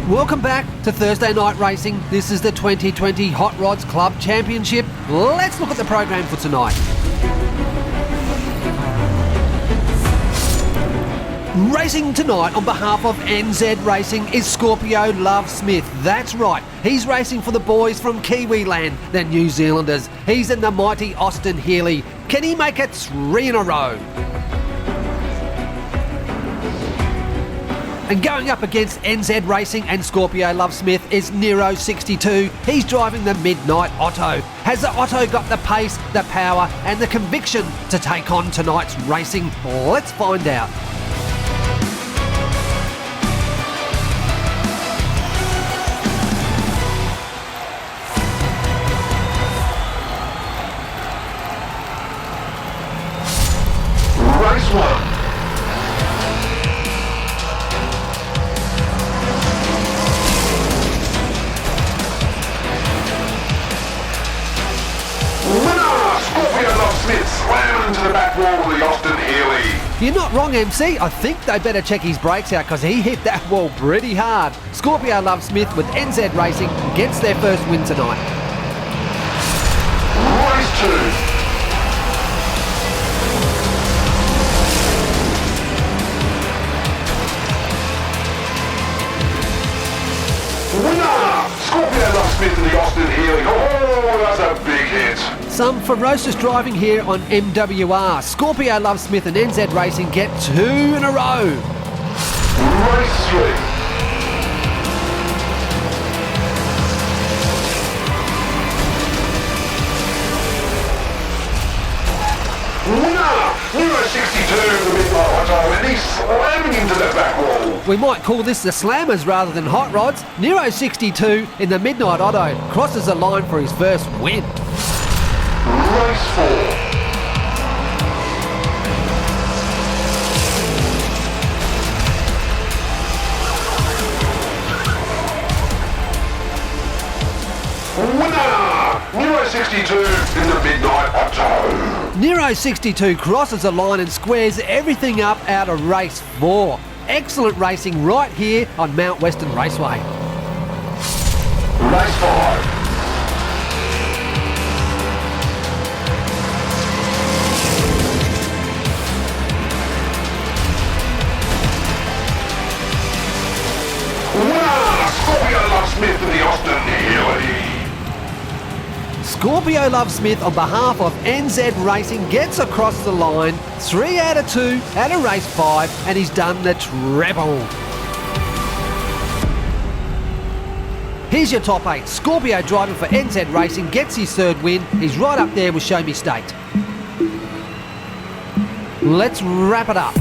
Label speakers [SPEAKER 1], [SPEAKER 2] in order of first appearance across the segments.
[SPEAKER 1] Welcome back to Thursday Night Racing. This is the 2020 Hot Rods Club Championship. Let's look at the program for tonight. Racing tonight on behalf of NZ Racing is Scorpio Love Smith. That's right, he's racing for the boys from Kiwiland, the New Zealanders. He's in the mighty Austin Healey. Can he make it 3 in a row? And going up against NZ Racing and Scorpio Love Smith is Nero 62. He's driving the Midnight Otto. Has the Otto got the pace, the power and the conviction to take on tonight's racing? Let's find out.
[SPEAKER 2] Race 1. Smith slammed into the back wall of the Austin Healey.
[SPEAKER 1] You're not wrong, MC. I think they better check his brakes out because he hit that wall pretty hard. Scorpio Love Smith with NZ Racing gets their first win tonight.
[SPEAKER 2] Race 2. Winner! Scorpio Love Smith in the Austin Healey. Oh, that's a big hit.
[SPEAKER 1] Some ferocious driving here on MWR. Scorpio Love Smith and NZ Racing get 2 in a row.
[SPEAKER 2] Race 3. Winner! Nero 62 in the Midnight Otto, and he's slamming into that back wall.
[SPEAKER 1] We might call this the Slammers rather than Hot Rods. Nero 62 in the Midnight Otto crosses the line for his first win.
[SPEAKER 2] Race 4. Winner! Nero 62 in the Midnight Otto.
[SPEAKER 1] Nero 62 crosses the line and squares everything up out of race 4. Excellent racing right here on Mount Western Raceway.
[SPEAKER 2] Race 5. Scorpio Love Smith in the Austin Healey.
[SPEAKER 1] Scorpio Love Smith on behalf of NZ Racing gets across the line. 3 out of 2 out of race 5 and he's done the treble. Here's your top 8. Scorpio driving for NZ Racing gets his 3rd win. He's right up there with Show Me State. Let's wrap it up.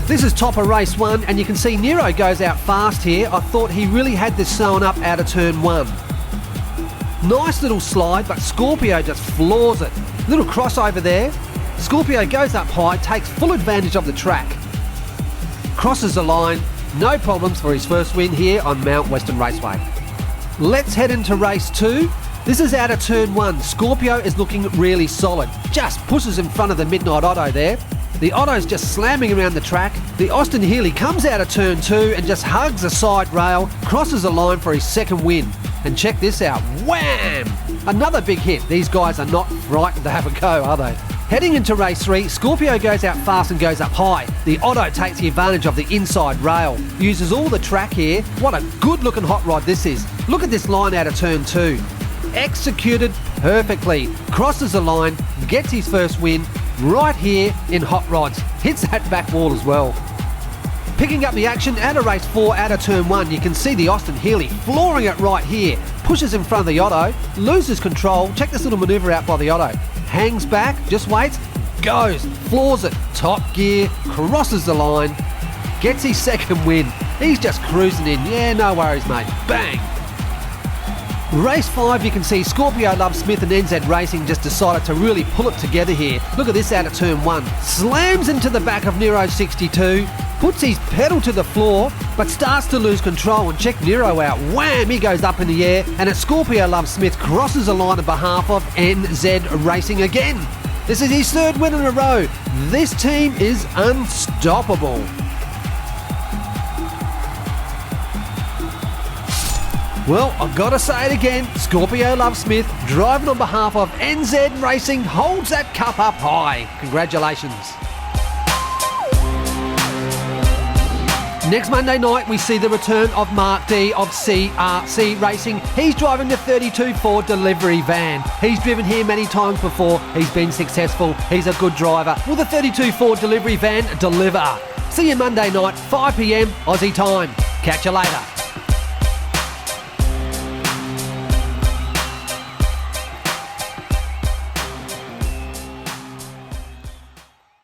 [SPEAKER 1] This is top of race 1 and you can see Nero goes out fast here. I thought he really had this sewn up out of turn 1. Nice little slide, but Scorpio just floors it. Little crossover there. Scorpio goes up high, takes full advantage of the track. Crosses the line, no problems for his first win here on Mount Western Raceway. Let's head into race 2. This is out of turn 1. Scorpio is looking really solid. Just pushes in front of the Midnight Otto there. The Otto's just slamming around the track. The Austin Healey comes out of turn 2 and just hugs the side rail, crosses the line for his 2nd win. And check this out, wham! Another big hit. These guys are not frightened to have a go, are they? Heading into race 3, Scorpio goes out fast and goes up high. The Otto takes the advantage of the inside rail, uses all the track here. What a good looking hot rod this is. Look at this line out of turn 2. Executed perfectly. Crosses the line, gets his first win right here in hot rods. Hits that back wall as well. Picking up the action out of race 4 out of turn 1, you can see the Austin Healey flooring it right here. Pushes in front of the Otto, loses control. Check this little manoeuvre out by the Otto. Hangs back, just waits, goes, floors it, top gear, crosses the line, gets his 2nd win. He's just cruising in. Yeah, no worries, mate. Bang! Race 5, you can see Scorpio Love Smith and NZ Racing just decided to really pull it together here. Look at this out of turn 1. Slams into the back of Nero 62. puts his pedal to the floor, but starts to lose control, and check Nero out. Wham! He goes up in the air, and it's Scorpio Love Smith crosses the line on behalf of NZ Racing again. This is his third win in a row. This team is unstoppable. Well, I've got to say it again, Scorpio Love Smith, driving on behalf of NZ Racing, holds that cup up high. Congratulations. Next Monday night, we see the return of Mark D of CRC Racing. He's driving the 32 Ford delivery van. He's driven here many times before. He's been successful. He's a good driver. Will the 32 Ford delivery van deliver? See you Monday night, 5 p.m. Aussie time. Catch you later.